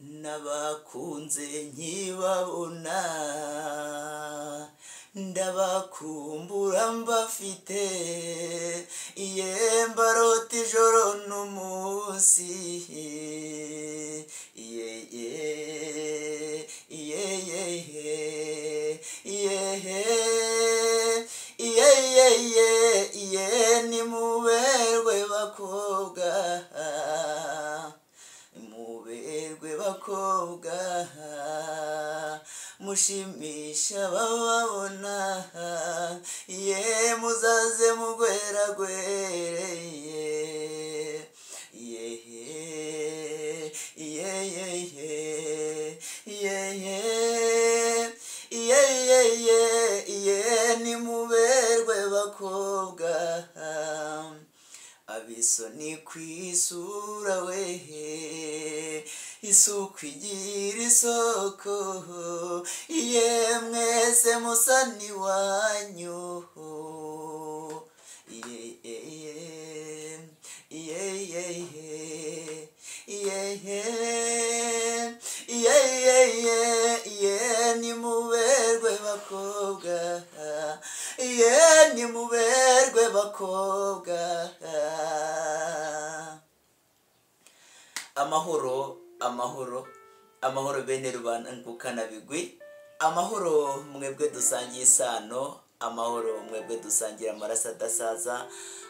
nabakunze nkibabona ndabakumbura mbafite mbarota ijoro n'umunsi nimuberwe bakobwa muberwe bakobwa mushimisha bababona muzaze mugweragwere nimuberwe bakobwa abisoni kwisura wehe isuku igira isoko mwese musani wanyu nimuberwe bakobwa nimuberwe bakobwa amahoro amahoro amahoro bene rubangukana bigwi amahoro mwebwe dusangiye isano amahoro mwebwe dusangira amaraso adasaza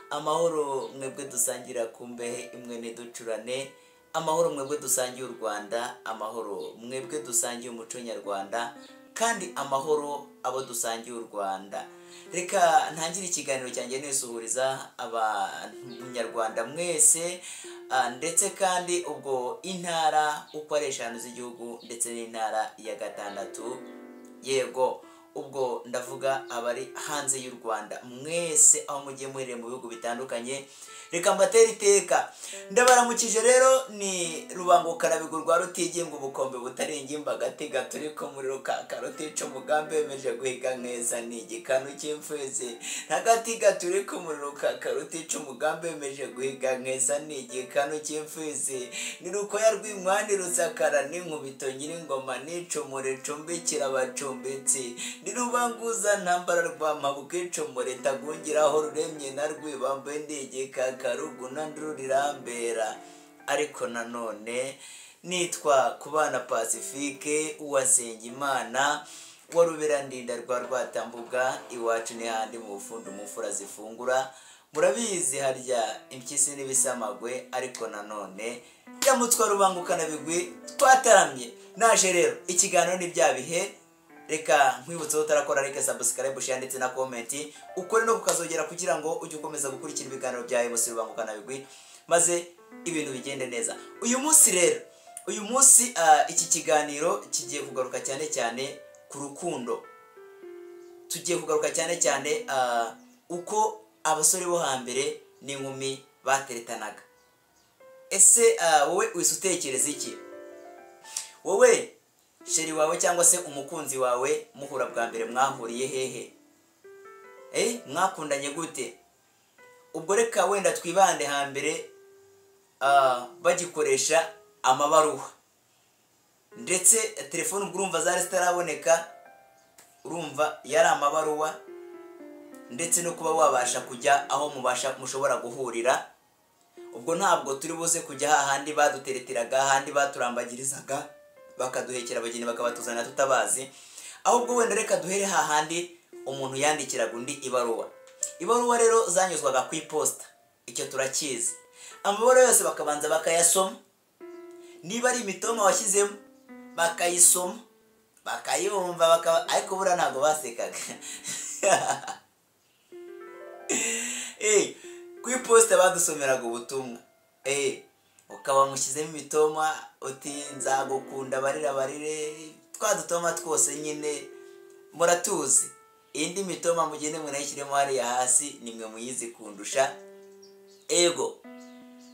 amahoro mwebwe dusangira kumbehe imwe niducurane amahoro mwebwe dusangiye u Rwanda amahoro mwebwe dusangiye umuco nyarwanda kandi amahoro abo dusangiye u Rwanda reka ntangire ikiganiro cyanjye nisuhuriza abanyarwanda mwese ndetse kandi ubwo intara uko ari 5 z'igihugu ndetse n'intara ya 6 yego ubwo ndavuga abari hanze y'u Rwanda mwese aho mugiye muhereye mu bihugu bitandukanye reka mbatera iteka ndabaramukije rero ni rubangukana bigurwa rutigenga ubukombe butarenga imbagati gaturiko muri karotico mugambe bemeje guhiga neza ni igikanu cy'imfeze ntagati gaturiko muri karotico mugambe bemeje guhiga neza ni igikanu cy'imfeze ni rukoya rw'imwani rusakara n'inkubito nyir'ingoma n'icumure cumbikira abacumbitsi ni rubanguza ntambara rwa mabukico muri tagungiraho ruremye na rwibambe ndigika karuguna ndurirambera ariko nanone nitwa Kubana Pacifique uwasenga Imana warubera ndinda rwa rwatambuga iwacu ni handi mu bufundu mufura zifungura murabizi harya impyisi n'ibisamagwe ariko nanone yamutwa rubangukana bigwi twataramye naje rero ikiganiro ni bya bihe reka nkwibutse utarakora like subscribe share ndetse na comment ukore no kukazogera kugira ngo ujye ukomeza gukurikira ibiganiro byawe bose rubangukana bigwi maze ibintu bigende neza uyu munsi rero uyu munsi iki kiganiro kigiye kugaruka cyane cyane ku rukundo tugiye kugaruka cyane cyane uko abasore bo hambere n'inkumi bateretanaga ese wowe wisutekereza iki wowe sheri wawe cyangwa se umukunzi wawe muhura bwa mbere mwahuriye hehe mwakundanye gute ubwo reka wenda twibande hambere bagikoresha amabaruwa ndetse telefone ubwo urumva zari zitaraboneka urumva yari amabaruwa ndetse no kuba wabasha kujya aho mushobora guhurira ubwo ntabwo turi buze kujya hahandi badutereteraga hahandi baturambagirizaga bakaduhekera abageni bakabatuzana tutabazi ahubwo wenda reka duhere hahandi umuntu yandikiraga undi ibaruwa rero zanyuzwaga ku iposta icyo turakizi amabaruwa yose bakabanza bakayasoma niba ari imitoma washyizemo bakayisoma bakayumva ariko bura ntago basekaga ku iposta badusomeraga ubutumwa ukaba mushyizemo imitoma uti nzagukunda barire twadutoma twose nyine muratuzi indi mitoma mugende mwanayishyiremo hariya hasi nimwe muyizi kundusha ego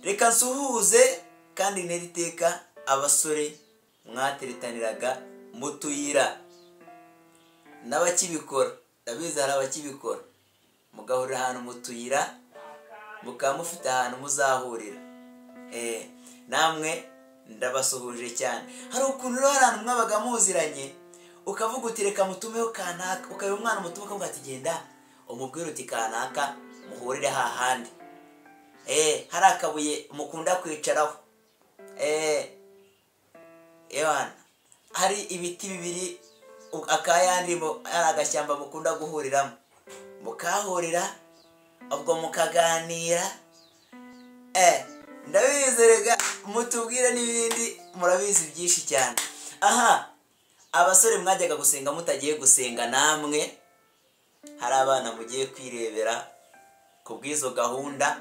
reka nsuhuze kandi neriteka abasore mwateretaniraga mutuyira n'abakibikora ndabizi hari abakibikora mugahurira ahantu mutuyira mukaba mufite ahantu muzahurira namwe ndabasuhuje cyane. Hari ukuntu rero abantu mwabaga muziranye ukavuga uti reka mutumeho kanaka, ukayo umwana mutume ukavuga ati genda umubwire uti kanaka muhurire hahandi. Hari akabuye mukunda kwicaraho. Ewana hari ibiti bibiri akayandi ari agashyamba mukunda guhuriramo, mukahurira ubwo mukaganira. Ndabizerega mutubwire n'ibindi murabizi byinshi cyane. Abasore mwajyaga gusenga mutagiye gusenga namwe, hari abana mugiye kwirebera ku bw'izo gahunda,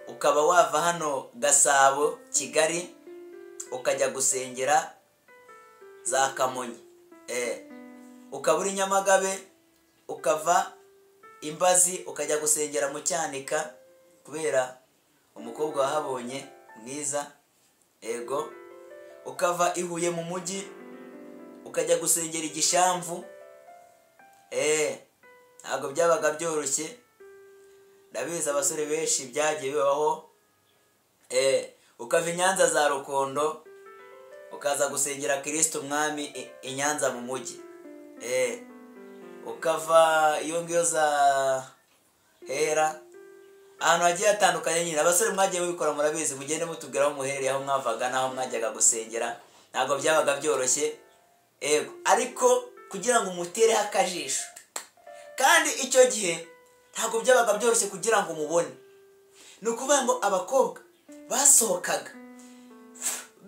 ukaba wava hano Gasabo Kigali ukajya gusengera za Kamonyi, ukaba uri Nyamagabe ukava Imbazi ukajya gusengera mu Cyanika kubera umukobwa wahabonye mwiza, ukava i Huye mu mujyi ukajya gusengera Igishamvu. Ntabwo byabaga byoroshye, ndabizi abasore benshi byagiye bibaho. Ukava i Nyanza za Rukondo ukaza gusengera Kristo Umwami i Nyanza mu mujyi. Ukava iyo ngiyo za Hera, ahantu hagiye hatandukanye nyine. Abasore mwagiye mubikora murabizi, mugende mutubwiraho muhereye aho mwavaga n'aho mwajyaga gusengera. Ntabwo byabaga byoroshye, ariko kugira ngo umutereho akajisho, kandi icyo gihe ntabwo byabaga byoroshye kugira ngo umubone. Ni ukuvuga ngo abakobwa basohokaga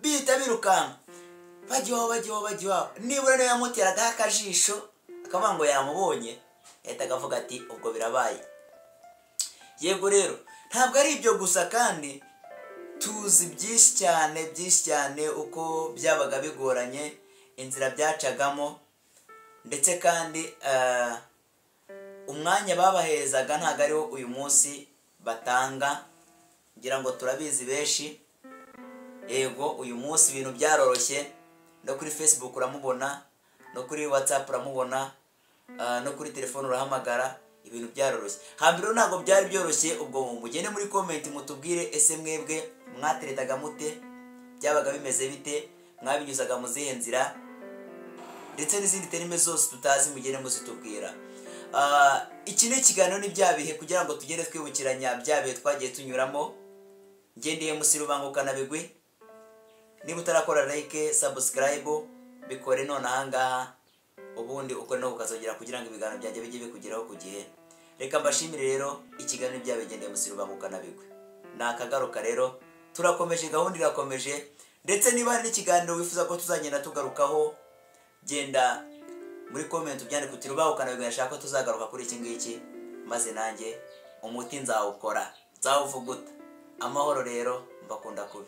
bihita birukanka bajya iwabo, nibura niyo yamuteragaho akajisho akavuga ngo yamubonye, ahita akavuga ati ubwo birabaye. Yego rero ntabwo ari ibyo gusa, kandi tuzi byinshi cyane uko byabaga bigoranye, inzira byacagamo, ndetse kandi umwanya babaherezaga ntabwo ariwo uyu munsi batanga, ngira ngo turabizi benshi. Uyu munsi ibintu byaroroshye, no kuri Facebook uramubona, no kuri WhatsApp uramubona, no kuri telefone urahamagara, ibintu byaroroshye. Hambere ntabwo byari byoroshye. Ubwo mugende muri comment mutubwire ese mwebwe mwateretaga mute, byabaga bimeze bite, mwabinyuzaga mu zihe nzira, ndetse n'izindi terime zose tutazi mugende muzitubwira. Iki ni ikiganiro ni bya bihe kugira ngo tugende twibukiranya bya bihe twagiye tunyuramo. Ngendeye MC Rubangukana Bigwi. Niba utarakora like, subscribe, bikore none ahangaha, ubundi ukore no ukazongera kugira ngo ibiganiro byanjye bijye bikugeraho ku gihe. Reka mbashimire rero, ikiganiro byabigendeye MC Rubangukana Bigwi nakagaruka rero. Turakomeje, gahunda irakomeje, ndetse niba hari n'ikiganiro wifuza ko tuzagenda tugarukaho, genda muri comment ubyandike uti Rubangukana Bigwi nashaka ko tuzagaruka kuri iki ngiki, maze nanjye umuti nzawukora, nzawuvuguta. Amahoro rero, mbakunda kubi.